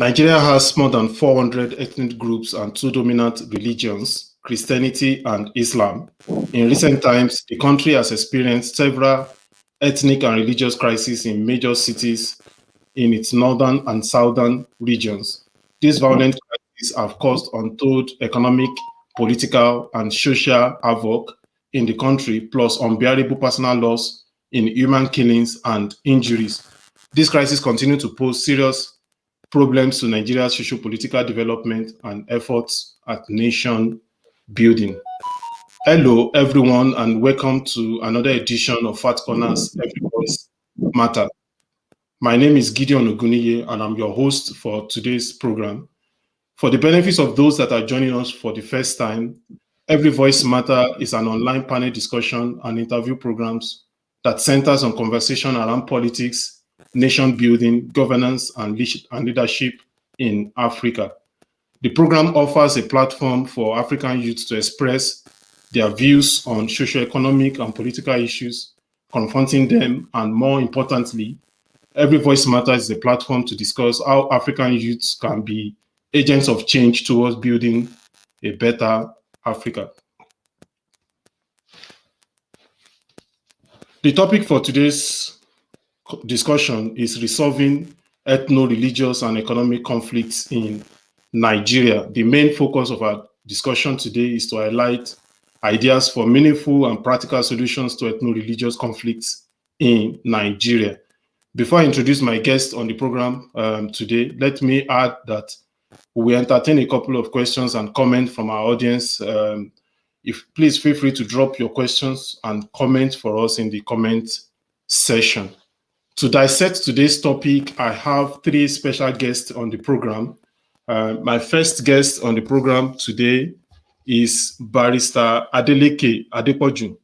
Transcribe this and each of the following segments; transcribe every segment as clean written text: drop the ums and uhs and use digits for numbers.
Nigeria has more than 400 ethnic groups and two dominant religions, Christianity and Islam. In recent times, the country has experienced several ethnic and religious crises in major cities in its northern and southern regions. These violent crises have caused untold economic, political, and social havoc in the country, plus unbearable personal loss in human killings and injuries. These crises continue to pose serious problems to Nigeria's socio-political development and efforts at nation building. Hello, everyone, and welcome to another edition of Fat Corners Every Voice Matter. My name is Gideon Oguniye, and I'm your host for today's program. For the benefits of those that are joining us for the first time, Every Voice Matter is an online panel discussion and interview programs that centers on conversation around politics, nation building, governance, and leadership in Africa. The program offers a platform for African youth to express their views on socio-economic and political issues, confronting them, and more importantly, Every Voice Matters is a platform to discuss how African youths can be agents of change towards building a better Africa. The topic for today's discussion is resolving ethno-religious and economic conflicts in Nigeria. The main focus of our discussion today is to highlight ideas for meaningful and practical solutions to ethno-religious conflicts in Nigeria. Before I introduce my guest on the program today, let me add that we entertain a couple of questions and comments from our audience. Please feel free to drop your questions and comment for us in the comment section. To dissect today's topic, I have three special guests on the program. My first guest on the program today is Barrister Adeleke Adepoju,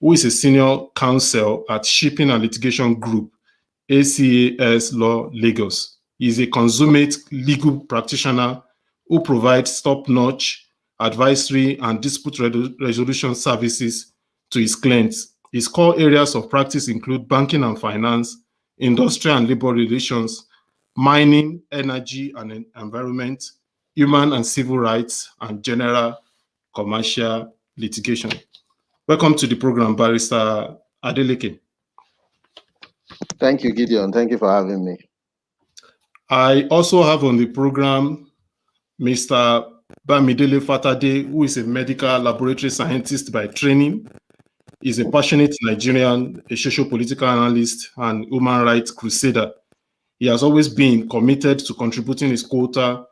who is a senior counsel at Shipping and Litigation Group, ACAS Law Lagos. He is a consummate legal practitioner who provides top-notch advisory and dispute resolution services to his clients. His core areas of practice include banking and finance, industrial and labor relations, mining, energy and environment, human and civil rights, and general commercial litigation. Welcome to the program, Barrister Adeleke. Thank you, Gideon. Thank you for having me. I also have on the program Mr. Bamidele Fatade, who is a medical laboratory scientist by training. He's a passionate Nigerian, a socio-political analyst, and human rights crusader. He has always been committed to contributing his quota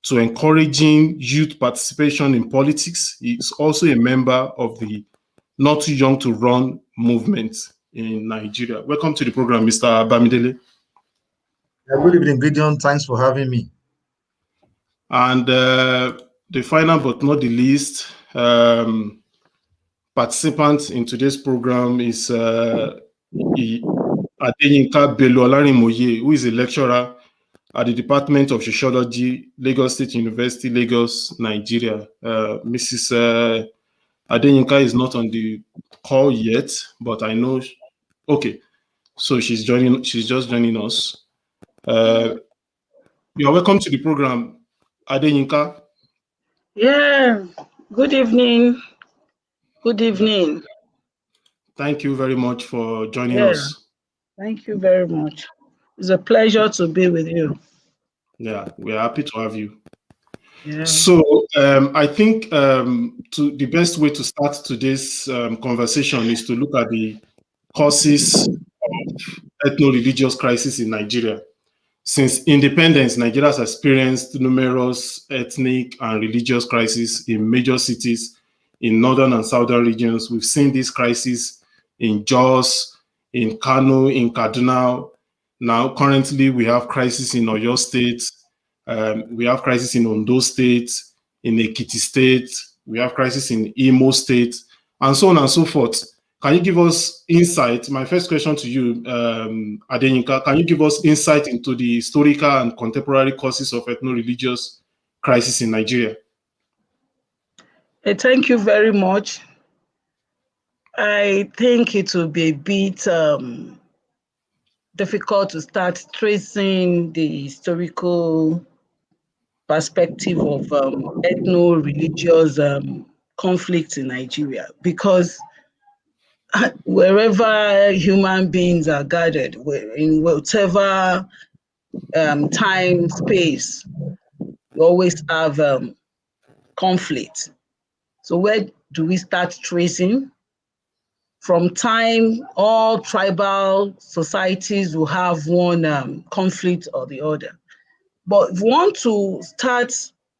to encouraging youth participation in politics. He is also a member of the Not Too Young to Run movement in Nigeria. Welcome to the program, Mr. Bamidele. Good evening, Gideon. Thanks for having me. And the final but not the least participant in today's program is Adeyinka Bello Olarinmoye, who is a lecturer at the Department of Sociology, Lagos State University, Lagos, Nigeria. Mrs. Adeyinka is not on the call yet, but I know. Okay, so she's just joining us. You are welcome to the program, Adeyinka. Yeah, good evening. Good evening. Thank you very much for joining us. Thank you very much. It's a pleasure to be with you. Yeah, we are happy to have you. Yeah. So I think the best way to start today's conversation is to look at the causes of ethno-religious crisis in Nigeria. Since independence, Nigeria has experienced numerous ethnic and religious crises in major cities in northern and southern regions. We've seen this crisis in Jos, in Kano, in Kaduna. Now, currently, we have crisis in Oyo State. We have crisis in Ondo State, in Ekiti State. We have crisis in Imo State, and so on and so forth. Can you give us insight? My first question to you, Adeyinka, can you give us insight into the historical and contemporary causes of ethno-religious crisis in Nigeria? Thank you very much. I think it will be a bit difficult to start tracing the historical perspective of ethno-religious conflicts in Nigeria, because wherever human beings are gathered, in whatever time, space, we always have conflict. So where do we start tracing? From time, all tribal societies will have one conflict or the other. But if we want to start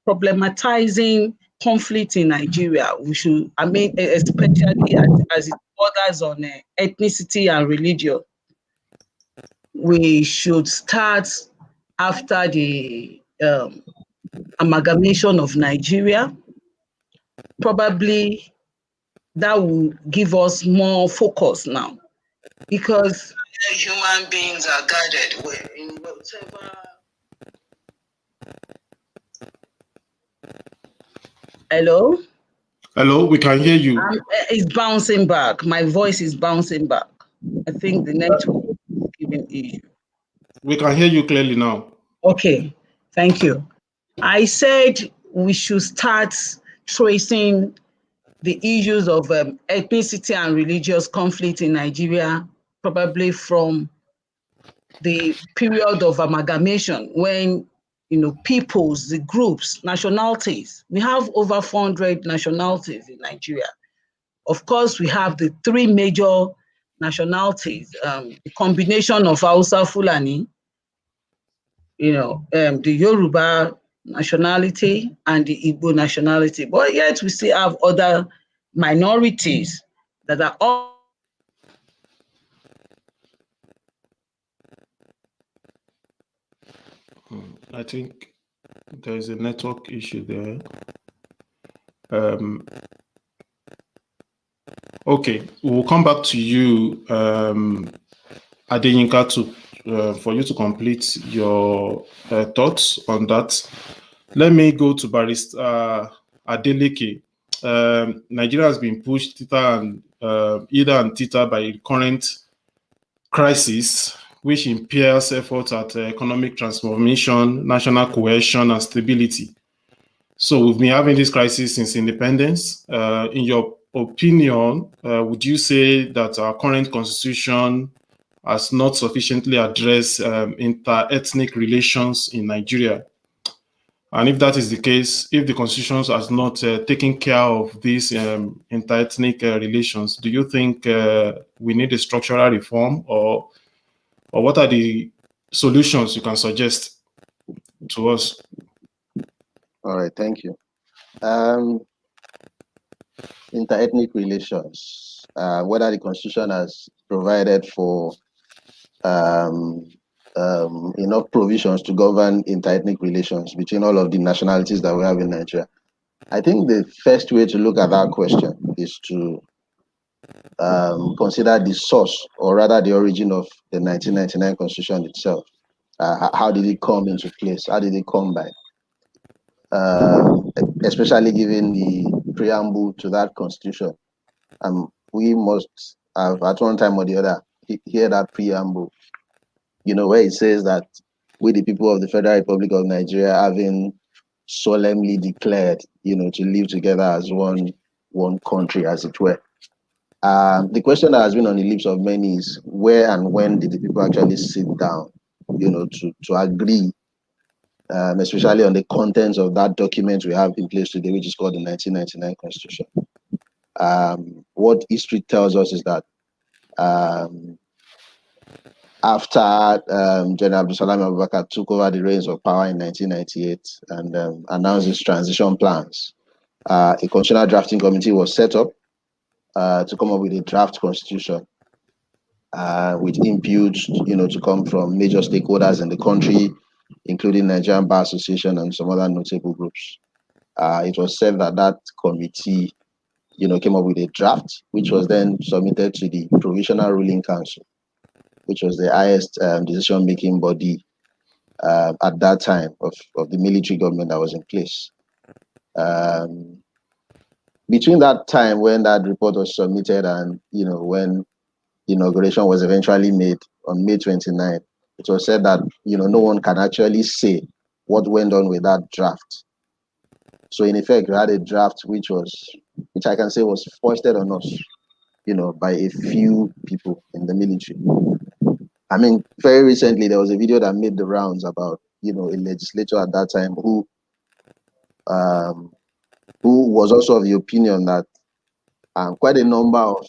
problematizing conflict in Nigeria, we should, especially as it borders on ethnicity and religion, we should start after the amalgamation of Nigeria. Probably that will give us more focus now, because human beings are gathered in whatever. Hello? Hello, we can hear you. It's bouncing back. My voice is bouncing back. I think the network is giving issue. We can hear you clearly now. Okay, thank you. I said we should start tracing the issues of ethnicity and religious conflict in Nigeria, probably from the period of amalgamation, when peoples, the groups, nationalities. We have over 400 nationalities in Nigeria. Of course, we have the three major nationalities, the combination of Hausa, Fulani, the Yoruba nationality and the Igbo nationality. But yet we still have other minorities that are all. I think there is a network issue there. Okay, we'll come back to you, Adeyinka, for you to complete your thoughts on that. Let me go to Barrister Adeleke. Nigeria has been pushed either and thither by current crisis, which impairs efforts at economic transformation, national cohesion, and stability. So we've been having this crisis since independence. In your opinion, would you say that our current constitution has not sufficiently addressed inter-ethnic relations in Nigeria? And if that is the case, if the constitution has not taken care of these inter-ethnic relations, do you think we need a structural reform, or what are the solutions you can suggest to us? All right, thank you. Inter-ethnic relations, whether the constitution has provided for enough provisions to govern inter-ethnic relations between all of the nationalities that we have in Nigeria. I think the first way to look at that question is to consider the source, or rather the origin of the 1999 constitution itself. How did it come into place? How did it come by? Especially given the preamble to that constitution. We must have, at one time or the other, hear that preamble, where it says that we, the people of the Federal Republic of Nigeria, having solemnly declared, to live together as one country, as it were. The question that has been on the lips of many is, where and when did the people actually sit down, to agree, especially on the contents of that document we have in place today, which is called the 1999 Constitution. What history tells us is that after General Abdulsalam Abubakar took over the reins of power in 1998 and announced his transition plans, a constitutional drafting committee was set up to come up with a draft constitution, with input, to come from major stakeholders in the country, including Nigerian Bar Association and some other notable groups. It was said that that committee, came up with a draft, which was then submitted to the Provisional Ruling Council, which was the highest decision-making body at that time of the military government that was in place. Between that time when that report was submitted and when the inauguration was eventually made on May 29, it was said that no one can actually say what went on with that draft. So in effect, we had a draft which I can say was foisted on us, by a few people in the military. I mean, very recently there was a video that made the rounds about, a legislator at that time who was also of the opinion that quite a number of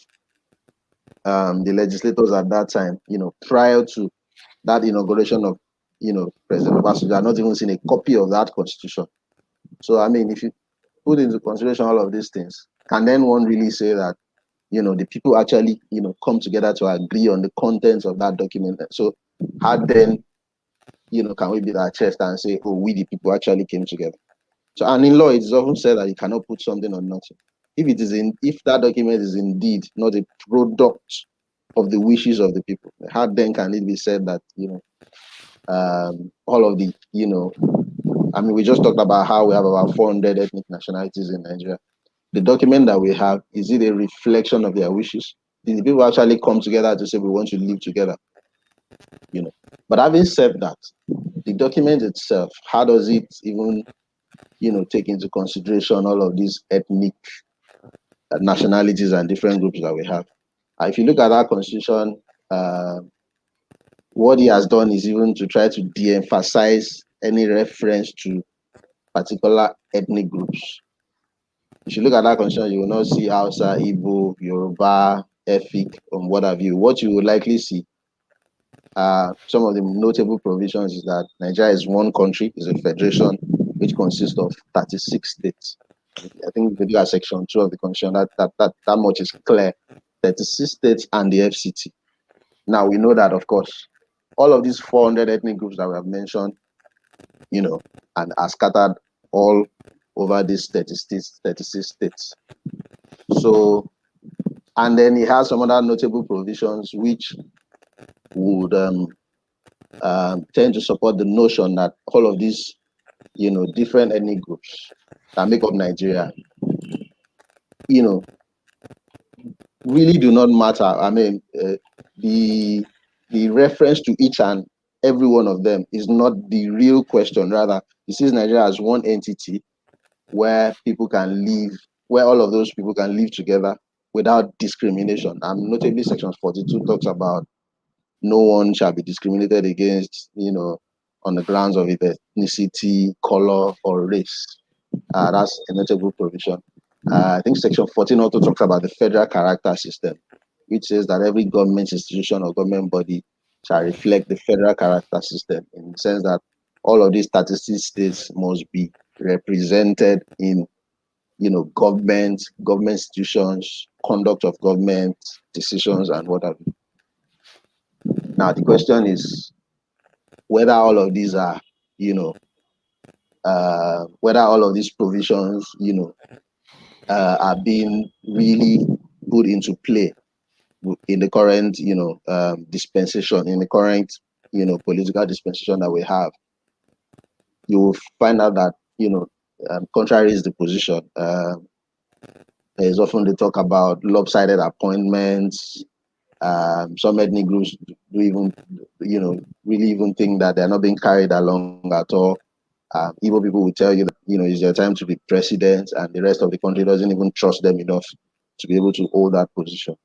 the legislators at that time, prior to that inauguration of, President Obasanjo, had not even seen a copy of that constitution. So, I mean, if you put into consideration all of these things, can then one really say that, the people actually, come together to agree on the contents of that document? So, how then, can we beat our chest and say, oh, we the people actually came together? So, and in law, it is often said that you cannot put something on nothing. If that document is indeed not a product of the wishes of the people, how then can it be said that, all of the, I mean, we just talked about how we have about 400 ethnic nationalities in Nigeria. The document that we have, is it a reflection of their wishes? Did the people actually come together to say we want to live together? But having said that, the document itself, how does it even, take into consideration all of these ethnic nationalities and different groups that we have? If you look at our constitution, what he has done is even to try to de-emphasize any reference to particular ethnic groups. If you look at that constitution, you will not see Hausa, Igbo, Yoruba, Efik, or what have you. What you will likely see, some of the notable provisions is that Nigeria is one country, is a federation, which consists of 36 states. I think if you look at section 2 of the constitution, that much is clear. 36 states and the FCT. Now we know that, of course, all of these 400 ethnic groups that we have mentioned, and are scattered all over these 36 states. So, and then it has some other notable provisions which would tend to support the notion that all of these, different ethnic groups that make up Nigeria, really do not matter. I mean, the reference to each and every one of them is not the real question. Rather, it sees Nigeria as one entity where people can live, where all of those people can live together without discrimination. And notably, Section 42 talks about no one shall be discriminated against, on the grounds of ethnicity, color, or race. That's a notable provision. I think Section 14 also talks about the federal character system, which says that every government institution or government body shall reflect the federal character system, in the sense that all of these 36 states must be represented in, government institutions, conduct of government decisions, and what have you. Now the question is whether all of these are, whether all of these provisions, are being really put into play in the current, dispensation, in the current, political dispensation that we have. You will find out that, contrary is the position. There is often they talk about lopsided appointments. Some ethnic groups do even, really even think that they're not being carried along at all. Igbo people will tell you that, it's their time to be president, and the rest of the country doesn't even trust them enough to be able to hold that position.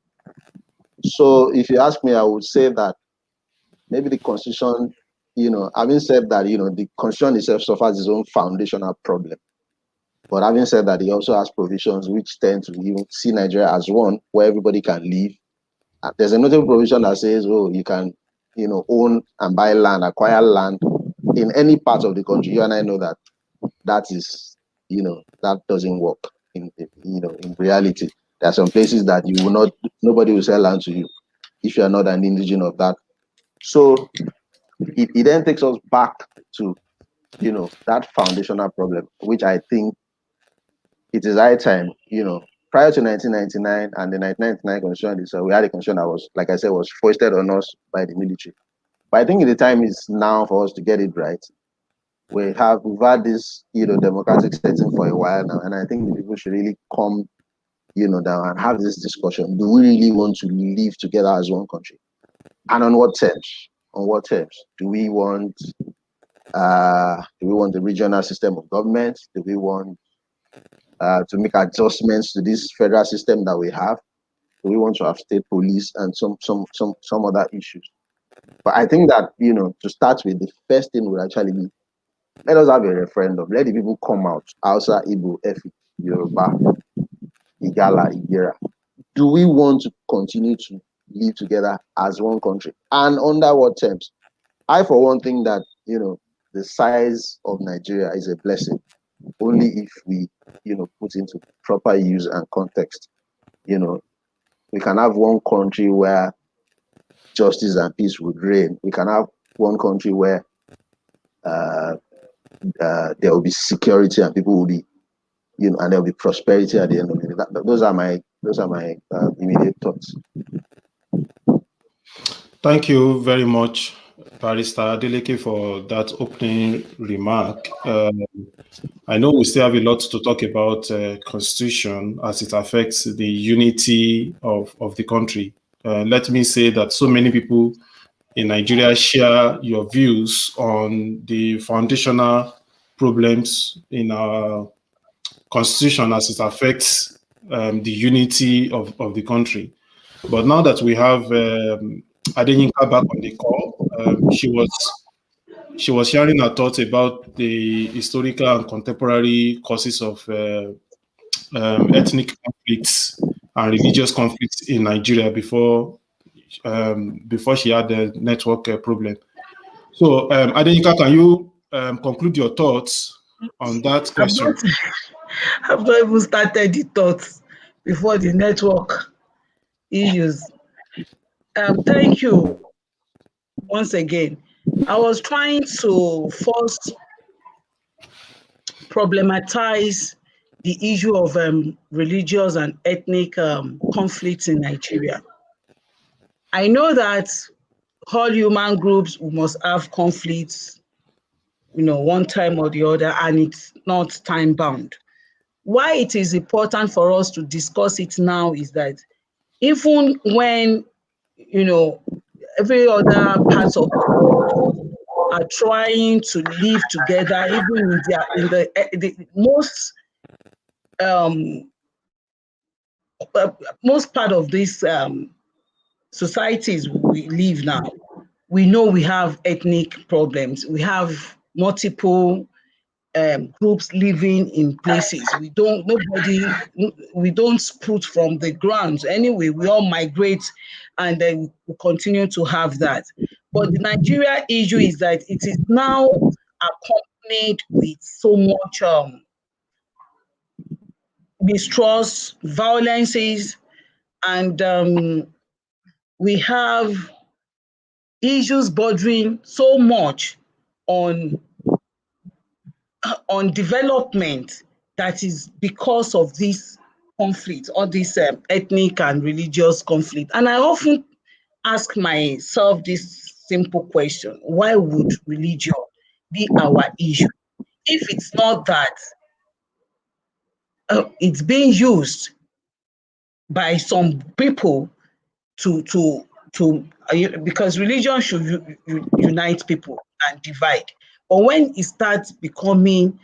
So if you ask me, I would say that maybe the constitution, having said that, the constitution itself suffers its own foundational problem. But having said that, it also has provisions which tend to even see Nigeria as one where everybody can live. There's a notable provision that says, oh, you can, own and buy land, acquire land in any part of the country. You and I know that that is, that doesn't work in reality. There are some places that you will not, nobody will sell land to you if you are not an indigenous of that. So it then takes us back to, that foundational problem, which I think it is high time, prior to 1999 and the 1999 constitution, so we had a constitution that was, like I said, was foisted on us by the military. But I think the time is now for us to get it right. We've had this, democratic setting for a while now, and I think the people should really come, down and have this discussion. Do we really want to live together as one country? And on what terms? On what terms? Do we want, Do we want the regional system of government? Do we want to make adjustments to this federal system that we have? Do we want to have state police and some other issues? But I think that, to start with, the first thing would actually be, let us have a referendum. Let the people come out. Hausa, Igbo, Efi, Yoruba, Igala, Igera. Do we want to continue to live together as one country? And under what terms? I, for one, think that, the size of Nigeria is a blessing only if we, put into proper use and context. We can have one country where justice and peace would reign. We can have one country where there will be security and people will be, and there will be prosperity at the end of the day. Those are my immediate thoughts. Thank you very much, Barrister Adeleke, for that opening remark. I know we still have a lot to talk about Constitution as it affects the unity of the country. Let me say that so many people in Nigeria share your views on the foundational problems in our Constitution as it affects the unity of the country. But now that we have Adenyinka back on the call, she was sharing her thoughts about the historical and contemporary causes of ethnic conflicts and religious conflicts in Nigeria before she had the network problem. So, Adenyinka, can you conclude your thoughts on that question? I've not even started the thoughts before the network issues. Thank you once again. I was trying to first problematize the issue of religious and ethnic conflicts in Nigeria. I know that all human groups must have conflicts, one time or the other, and it's not time bound. Why it is important for us to discuss it now is that even when, every other parts of the world are trying to live together, even in the most part of these societies we live now, we know we have ethnic problems. We have multiple groups living in places. We don't sprout from the ground. Anyway, we all migrate and then we continue to have that. But the Nigeria issue is that it is now accompanied with so much mistrust, violences, and we have issues bordering so much on development that is because of this conflict, or this ethnic and religious conflict. And I often ask myself this simple question: why would religion be our issue if it's not that it's being used by some people to because religion should unite people and divide. But when it starts becoming,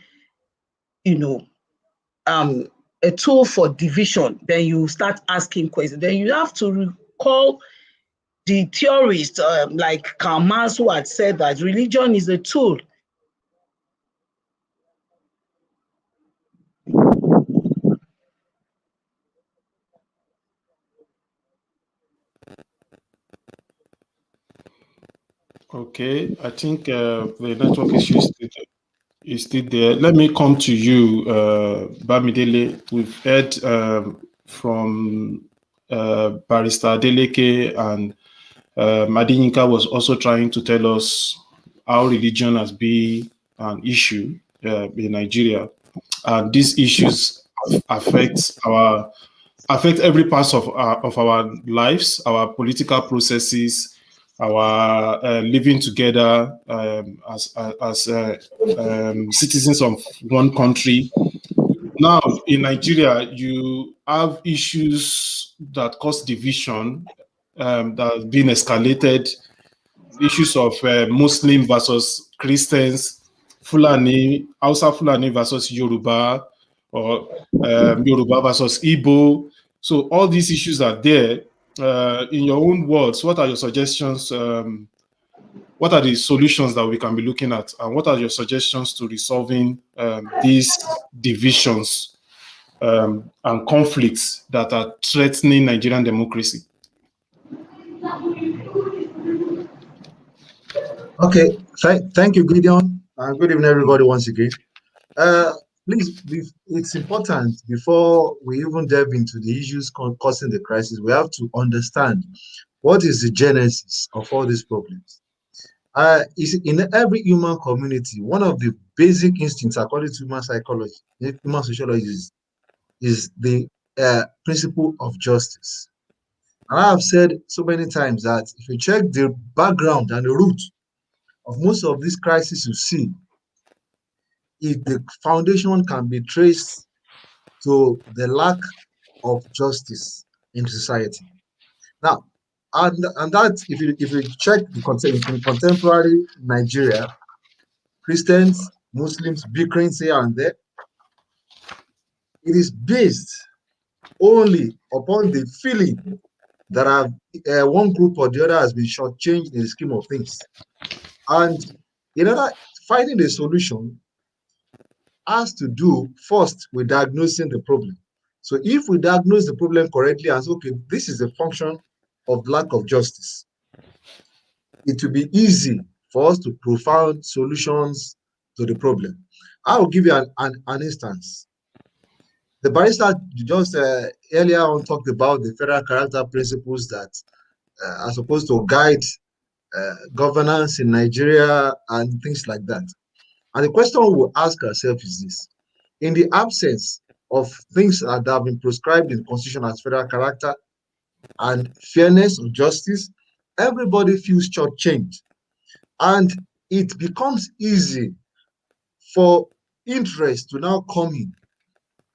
a tool for division, then you start asking questions. Then you have to recall the theorists like Karl Marx, who had said that religion is a tool. Okay, I think the network issue is still there. Let me come to you, Bamidele. We've heard from Barrister Adeleke, and Adenyinka was also trying to tell us how religion has been an issue in Nigeria, and these issues affect every part of our lives, our political processes, our living together as citizens of one country. Now, in Nigeria, you have issues that cause division that have been escalated, issues of Muslim versus Christians, Fulani, Hausa Fulani versus Yoruba, or Yoruba versus Igbo. So all these issues are there. In your own words, what are your suggestions? What are the solutions that we can be looking at? And what are your suggestions to resolving these divisions and conflicts that are threatening Nigerian democracy? Okay, thank you, Gideon. Good evening, everybody, once again. Please, it's important before we even delve into the issues causing the crisis, we have to understand what is the genesis of all these problems. In every human community, one of the basic instincts, according to human psychology, human sociology, is the principle of justice. And I have said so many times that if you check the background and the root of most of these crises you see, if the foundation can be traced to the lack of justice in society. Now, and that if you check in contemporary Nigeria, Christians, Muslims bickering here and there, it is based only upon the feeling that one group or the other has been shortchanged in the scheme of things. And in order finding the solution has to do first with diagnosing the problem. So if we diagnose the problem correctly and say, okay, this is a function of lack of justice, it will be easy for us to provide solutions to the problem. I will give you an instance. The barrister just earlier on talked about the federal character principles that are supposed to guide governance in Nigeria and things like that. And the question we'll ask ourselves is this: in the absence of things that have been prescribed in the Constitution as federal character and fairness or justice, everybody feels shortchanged. And it becomes easy for interest to now come in.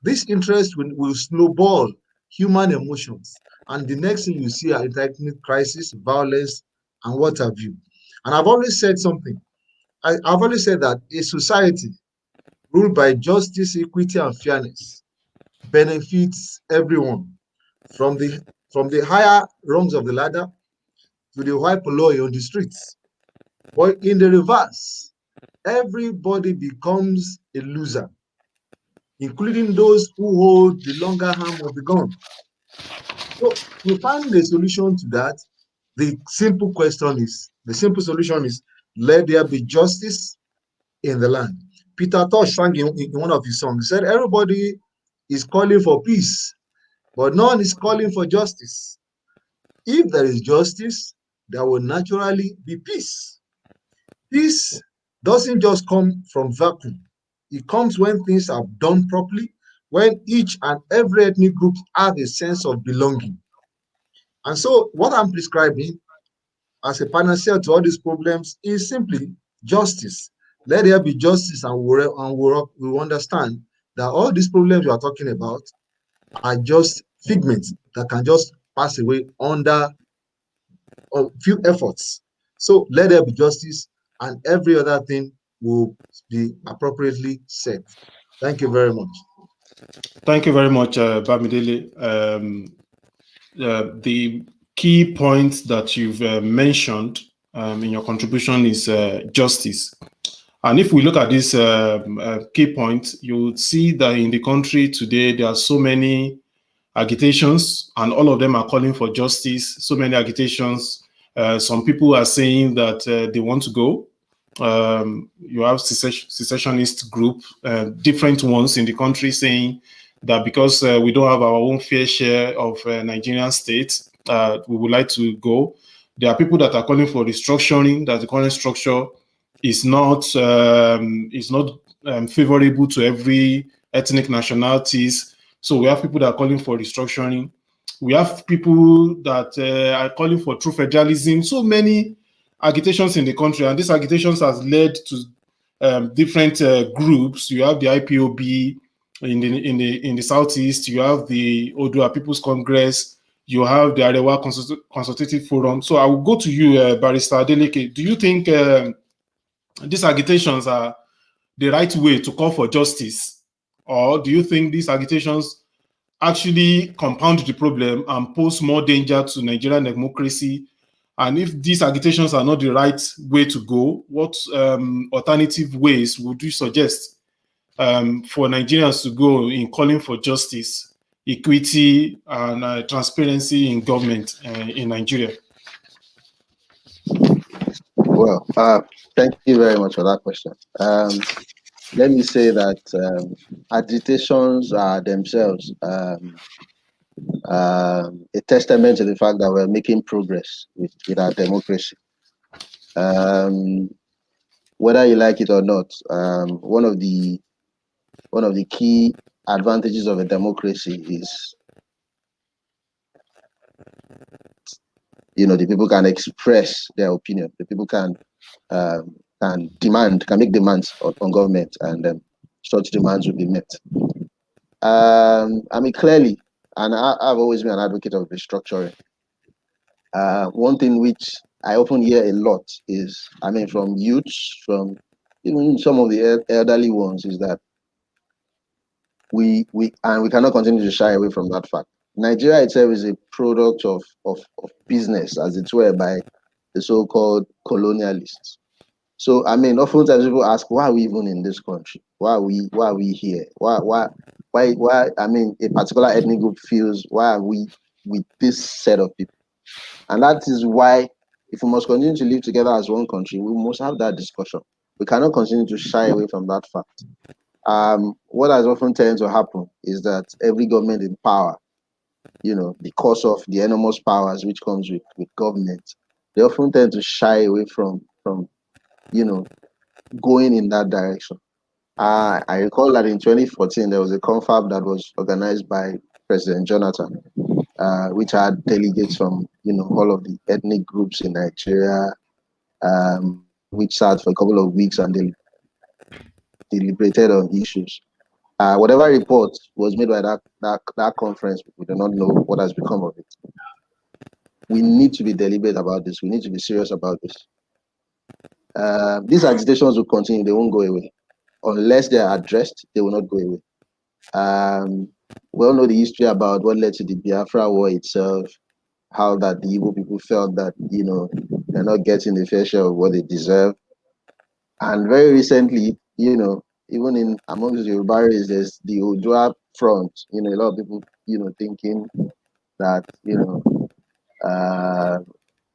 This interest will snowball human emotions. And the next thing you see are ethnic crisis, violence, and what have you. And I've always said something. I've always said that a society ruled by justice, equity, and fairness benefits everyone, from the higher rungs of the ladder to the white polloi on the streets. But in the reverse, everybody becomes a loser, including those who hold the longer arm of the gun. So to find a solution to that, the simple solution is, let there be justice in the land. Peter Tosh sang in one of his songs, he said, everybody is calling for peace, but none is calling for justice. If there is justice, there will naturally be peace. Peace doesn't just come from vacuum. It comes when things are done properly, when each and every ethnic group have a sense of belonging. And so what I'm prescribing as a panacea to all these problems is simply justice. Let there be justice, and we'll understand that all these problems we are talking about are just figments that can just pass away under a few efforts. So let there be justice, and every other thing will be appropriately set. Thank you very much. Thank you very much, Bamidele. The key point that you've mentioned in your contribution is justice. And if we look at this key point, you would see that in the country today, there are so many agitations, and all of them are calling for justice. So many agitations. Some people are saying that they want to go. You have secessionist group, different ones in the country, saying that because we don't have our own fair share of Nigerian states, we would like to go. There are people that are calling for restructuring, that the current structure is not favorable to every ethnic nationalities. So we have people that are calling for restructuring. We have people that are calling for true federalism. So many agitations in the country, and these agitations has led to different groups. You have the IPOB in the southeast. You have the Odua People's Congress. You have the Arewa Consultative Forum. So I will go to you, Barrister Adeleke. Do you think these agitations are the right way to call for justice? Or do you think these agitations actually compound the problem and pose more danger to Nigerian democracy? And if these agitations are not the right way to go, what alternative ways would you suggest for Nigerians to go in calling for justice, equity, and transparency in government in Nigeria? Well, thank you very much for that question. Let me say that agitations are themselves a testament to the fact that we're making progress with our democracy. Whether you like it or not, one of the key advantages of a democracy is, the people can express their opinion. The people can make demands on government, and such demands will be met. Clearly, and I've always been an advocate of restructuring. One thing which I often hear a lot is, from youths, from even some of the elderly ones, is that we cannot continue to shy away from that fact. Nigeria itself is a product of business, as it were, by the so-called colonialists. So oftentimes people ask, why are we even in this country? Why are we here? Why a particular ethnic group feels, why are we with this set of people? And that is why, if we must continue to live together as one country, we must have that discussion. We cannot continue to shy away from that fact. What has often tended to happen is that every government in power, because of the enormous powers which comes with government, they often tend to shy away from going in that direction. I recall that in 2014 there was a confab that was organized by President Jonathan, which had delegates from all of the ethnic groups in Nigeria, which sat for a couple of weeks and they deliberated on issues. Whatever report was made by that conference, we do not know what has become of it. We need to be deliberate about this. We need to be serious about this. These agitations will continue. They won't go away. Unless they are addressed, they will not go away. We all know the history about what led to the Biafra War itself, how that the Igbo people felt that, they're not getting the fair share of what they deserve. And very recently, even amongst the Yoruba race, there's the Odua front. A lot of people, thinking that,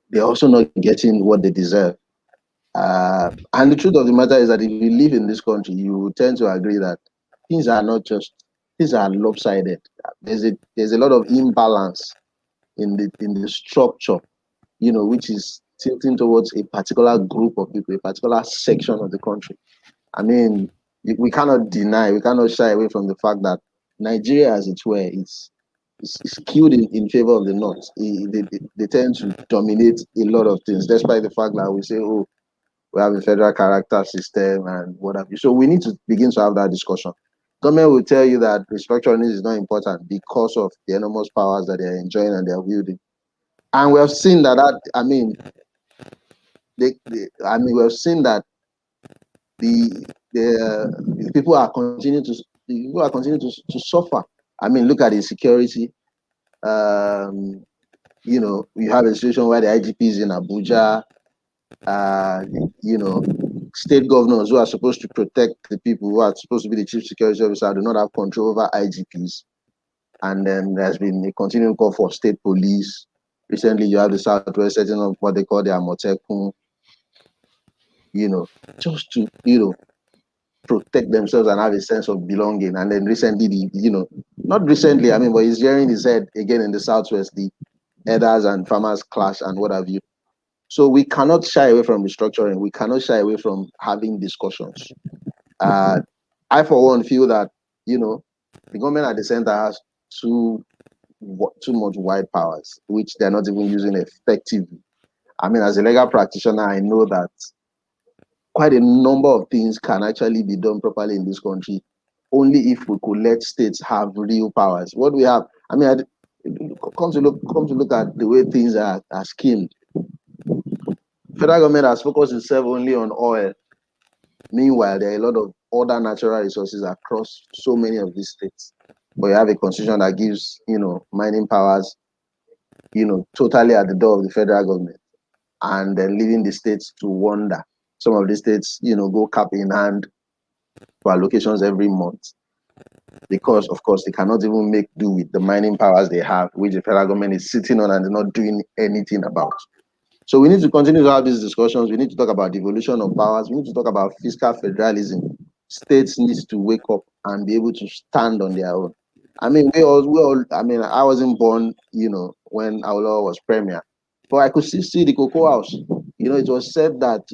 they're also not getting what they deserve. And the truth of the matter is that if you live in this country, you will tend to agree that things are lopsided. There's a lot of imbalance in the structure, which is tilting towards a particular group of people, a particular section of the country. We cannot deny, we cannot shy away from the fact that Nigeria, as it were, is skewed in favor of the North. They tend to dominate a lot of things, despite the fact that we say, oh, we have a federal character system and what have you. So we need to begin to have that discussion. Government will tell you that restructuring is not important because of the enormous powers that they are enjoying and they are wielding. And we have seen that we have seen that the people are continuing to suffer. Look at the security. You have a situation where the IGP is in Abuja. State governors who are supposed to protect the people, who are supposed to be the chief security officer, do not have control over IGPs. And then there's been a continuing call for state police. Recently, you have the Southwest setting up what they call the Amotekun, just to, protect themselves and have a sense of belonging. And then recently, not recently, but he's hearing his head again in the Southwest, the herders and farmers clash and what have you. So we cannot shy away from restructuring. We cannot shy away from having discussions. I, for one, feel that, the government at the center has too much wide powers, which they're not even using effectively. As a legal practitioner, I know that quite a number of things can actually be done properly in this country, only if we could let states have real powers. What we have, come to look at the way things are schemed. Federal government has focused itself only on oil. Meanwhile, there are a lot of other natural resources across so many of these states. But you have a constitution that gives, mining powers, totally at the door of the federal government, and then leaving the states to wonder. Some of the states, go cap in hand for allocations every month because, of course, they cannot even make do with the mining powers they have, which the federal government is sitting on and is not doing anything about. So we need to continue to have these discussions. We need to talk about devolution of powers. We need to talk about fiscal federalism. States need to wake up and be able to stand on their own. I mean, I wasn't born, when Awolowo was premier, but I could still see the Cocoa House. It was said that,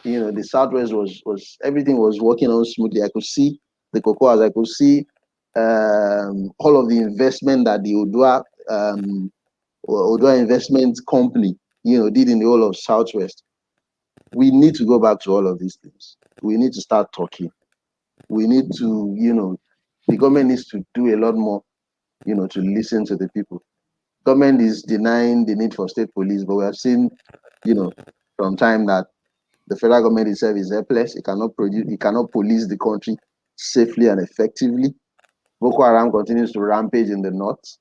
the Southwest was everything was working on smoothly. I could see the Cocoa House. I could see all of the investment that the Odua Investment Company, did in the whole of Southwest. We need to go back to all of these things. We need to start talking. We need to, the government needs to do a lot more, to listen to the people. Government is denying the need for state police, but we have seen, from time that the federal government itself is helpless. It cannot police the country safely and effectively. Boko Haram continues to rampage in the north.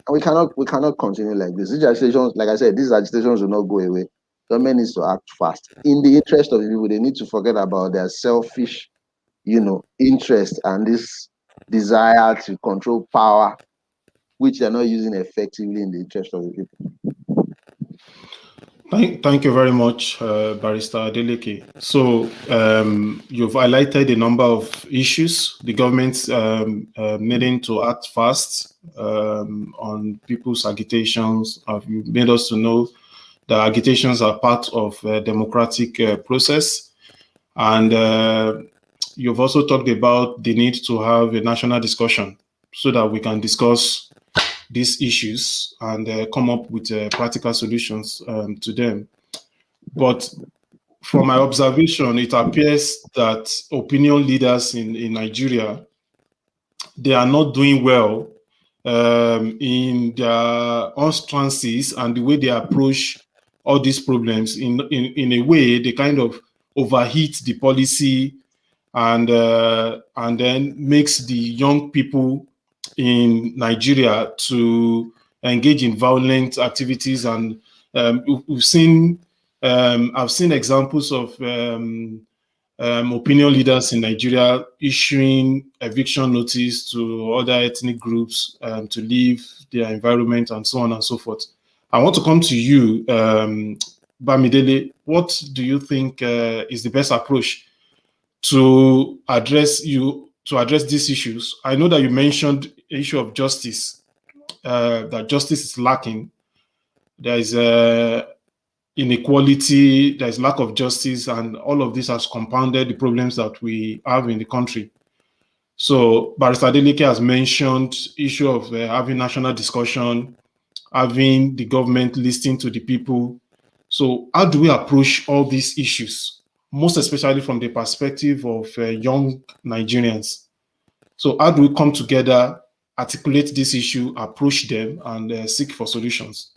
And we cannot continue like this. These agitations, like I said, these agitations will not go away. Government needs to act fast. In the interest of the people, they need to forget about their selfish, interest and this desire to control power, which they're not using effectively in the interest of the people. Thank you very much, Barrister Adeleke. So you've highlighted a number of issues. The government's needing to act fast on people's agitations. You made us to know that agitations are part of a democratic process. And you've also talked about the need to have a national discussion so that we can discuss these issues and come up with practical solutions to them. But from my observation, it appears that opinion leaders in Nigeria, they are not doing well in their utterances and the way they approach all these problems. In a way, they kind of overheat the policy and then makes the young people in Nigeria to engage in violent activities. And we've seen, I've seen examples of opinion leaders in Nigeria issuing eviction notice to other ethnic groups to leave their environment and so on and so forth. I want to come to you, Bamidele. What do you think is the best approach to address these issues? I know that you mentioned the issue of justice, that justice is lacking. There is inequality, there is lack of justice, and all of this has compounded the problems that we have in the country. So Barrister Adeleke has mentioned issue of having national discussion, having the government listening to the people. So how do we approach all these issues, most especially from the perspective of young Nigerians? So how do we come together, articulate this issue, approach them, and seek for solutions?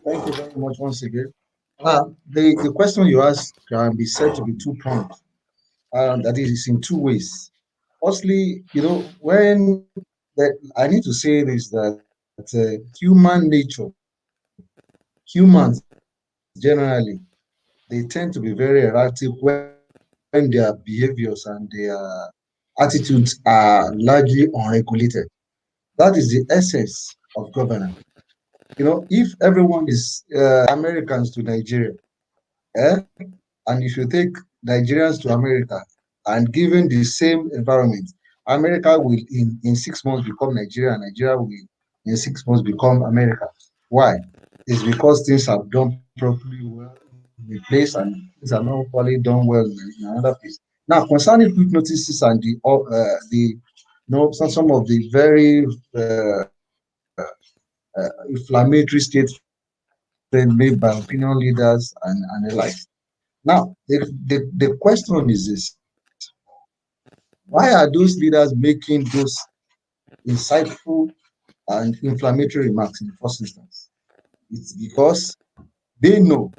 Thank you very much once again. The question you asked can be said to be two-pronged. That is in two ways. Firstly, when I need to say this, that human nature, humans generally, they tend to be very erratic when their behaviors and their attitudes are largely unregulated. That is the essence of governance. If everyone is Americans to Nigeria, and if you take Nigerians to America and given the same environment, America will in 6 months become Nigeria, and Nigeria will in 6 months become America. Why? It's because things are done properly well in a place and things are not properly done well in another place. Now, concerning quick notices and some of the very inflammatory statements made by opinion leaders and the like. Now, the question is this: why are those leaders making those insightful and inflammatory remarks in the first instance? It's because they know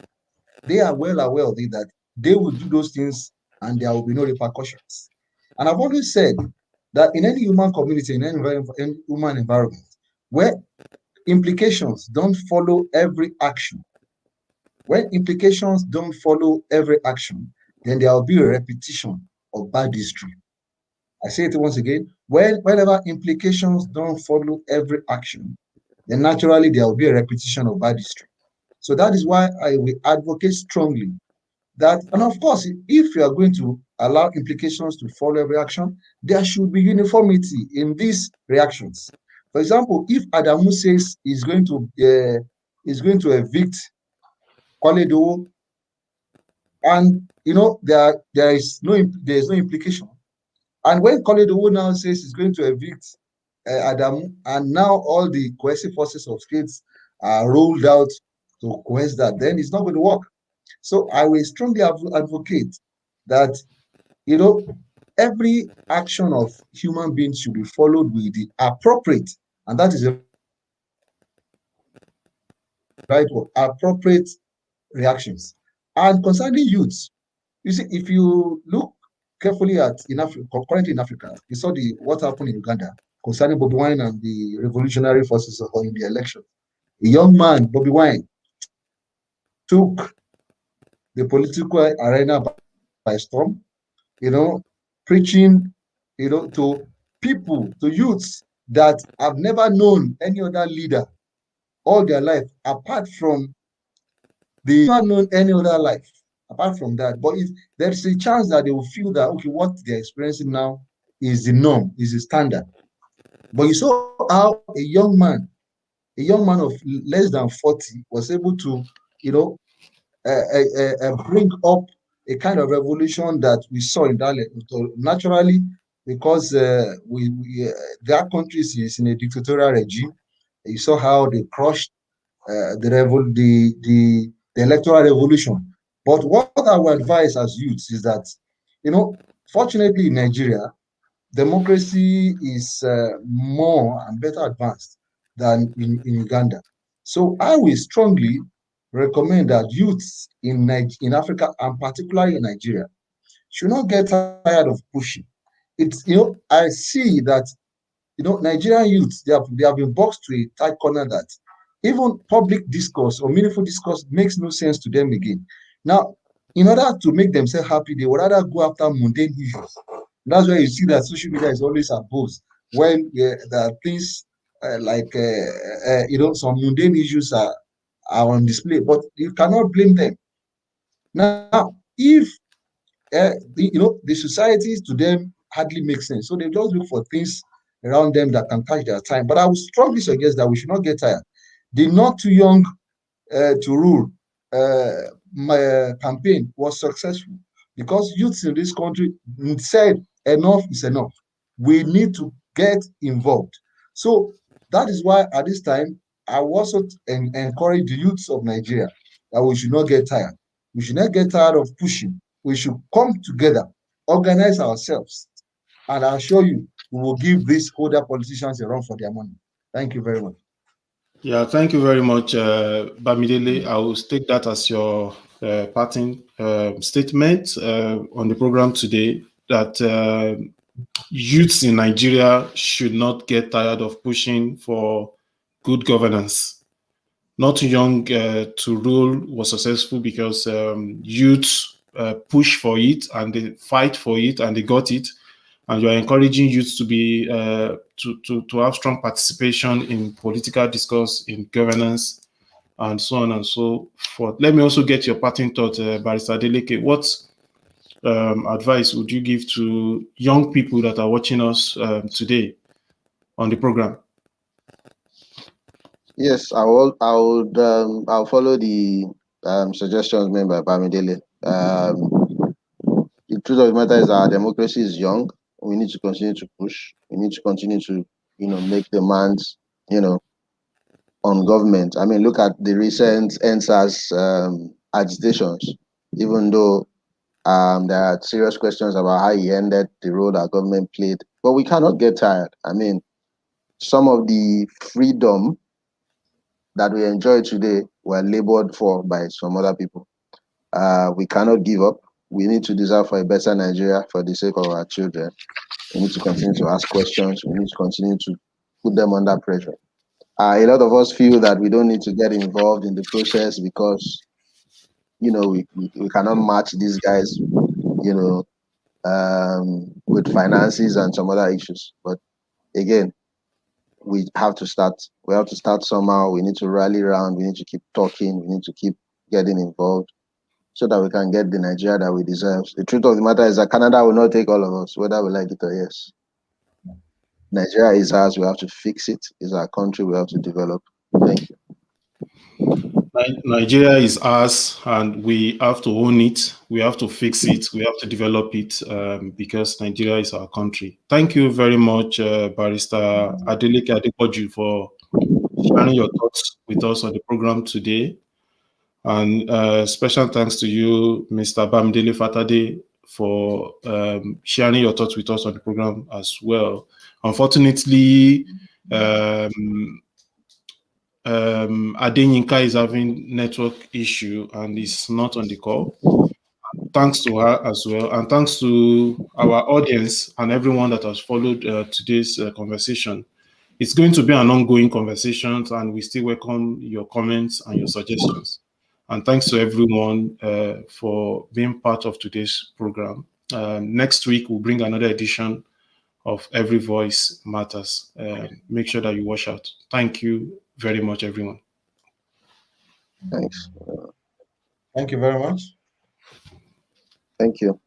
They are well aware of it, that they will do those things and there will be no repercussions. And I've always said that in any human community, in any human environment, where implications don't follow every action, when implications don't follow every action, then there will be a repetition of bad history. I say it once again, whenever implications don't follow every action, then naturally there will be a repetition of bad history. So that is why I will advocate strongly that, and of course, if you are going to allow implications to follow every action, there should be uniformity in these reactions. For example, if Adamu says he's going to evict Kwaledo, and there is no implication, and when Kwaledo now says he's going to evict Adamu, and now all the cohesive forces of states are rolled out to coerce that, then it's not going to work. So I will strongly advocate that, every action of human beings should be followed with the appropriate, and that is the right word, appropriate reactions. And concerning youths, you see, if you look carefully at currently in Africa, you saw what happened in Uganda concerning Bobby Wine and the revolutionary forces in the election. A young man, Bobby Wine, took the political arena by storm, preaching, to people, to youths that have never known any other leader all their life, apart from never known any other life apart from that. But there's a chance that they will feel that, okay, what they're experiencing now is the norm, is the standard. But you saw how a young man of less than 40 was able to, bring up a kind of revolution that we saw in that naturally, because that country is in a dictatorial regime. You saw how they crushed the electoral revolution. But what I would advise as youths is that, fortunately in Nigeria, democracy is more and better advanced than in Uganda. So I will strongly recommend that youths in Africa, and particularly in Nigeria, should not get tired of pushing. I see that, Nigerian youths, they have been boxed to a tight corner that even public discourse or meaningful discourse makes no sense to them again. Now, in order to make themselves happy, they would rather go after mundane issues. That's why you see that social media is always abused when there are things some mundane issues are on display, but you cannot blame them. Now, if the societies to them hardly make sense, so they just look for things around them that can catch their time. But I would strongly suggest that we should not get tired. The Not Too Young to Rule my campaign was successful because youths in this country said enough is enough. We need to get involved. So that is why at this time I also encourage the youths of Nigeria that we should not get tired. We should not get tired of pushing. We should come together, organize ourselves, and I assure you, we will give these older politicians a run for their money. Thank you very much. Yeah, thank you very much, Bamidele. I will take that as your parting statement on the program today, that youths in Nigeria should not get tired of pushing for good governance. Not Too Young to Rule was successful because youths push for it and they fight for it and they got it. And you are encouraging youth to be to have strong participation in political discourse, in governance, and so on and so forth. Let me also get your parting thought, Barrister Adeleke. What advice would you give to young people that are watching us today on the program? Yes, I'll follow the suggestions made by Bamidele. The truth of the matter is our democracy is young. We need to continue to push. We need to continue to, make demands, on government. I mean, look at the recent NSAS agitations. Even though there are serious questions about how he ended the role that government played, but we cannot get tired. I mean, some of the freedom that we enjoy today were labored for by some other people. We cannot give up. We need to desire for a better Nigeria for the sake of our children. We need to continue to ask questions. We need to continue to put them under pressure. A lot of us feel that we don't need to get involved in the process because, you know, we cannot match these guys, you know, with finances and some other issues. But again, we have to start. We have to start somehow. We need to rally around. We need to keep talking. We need to keep getting involved so that we can get the Nigeria that we deserve. The truth of the matter is that Canada will not take all of us, whether we like it or yes. Nigeria is ours. We have to fix it. It's our country. We have to develop. Thank you. Nigeria is ours, and we have to own it. We have to fix it. We have to develop it because Nigeria is our country. Thank you very much, Barrister Adeleke Adepoju, for sharing your thoughts with us on the program today. And special thanks to you, Mr. Bamidele Fatade, for sharing your thoughts with us on the program as well. Unfortunately, Adenyinka is having network issue and is not on the call. Thanks to her as well, and thanks to our audience and everyone that has followed today's conversation. It's going to be an ongoing conversation, and we still welcome your comments and your suggestions. And thanks to everyone for being part of today's program. Next week, we'll bring another edition of Every Voice Matters. Make sure that you watch out. Thank you very much, everyone. Thanks. Thank you very much. Thank you.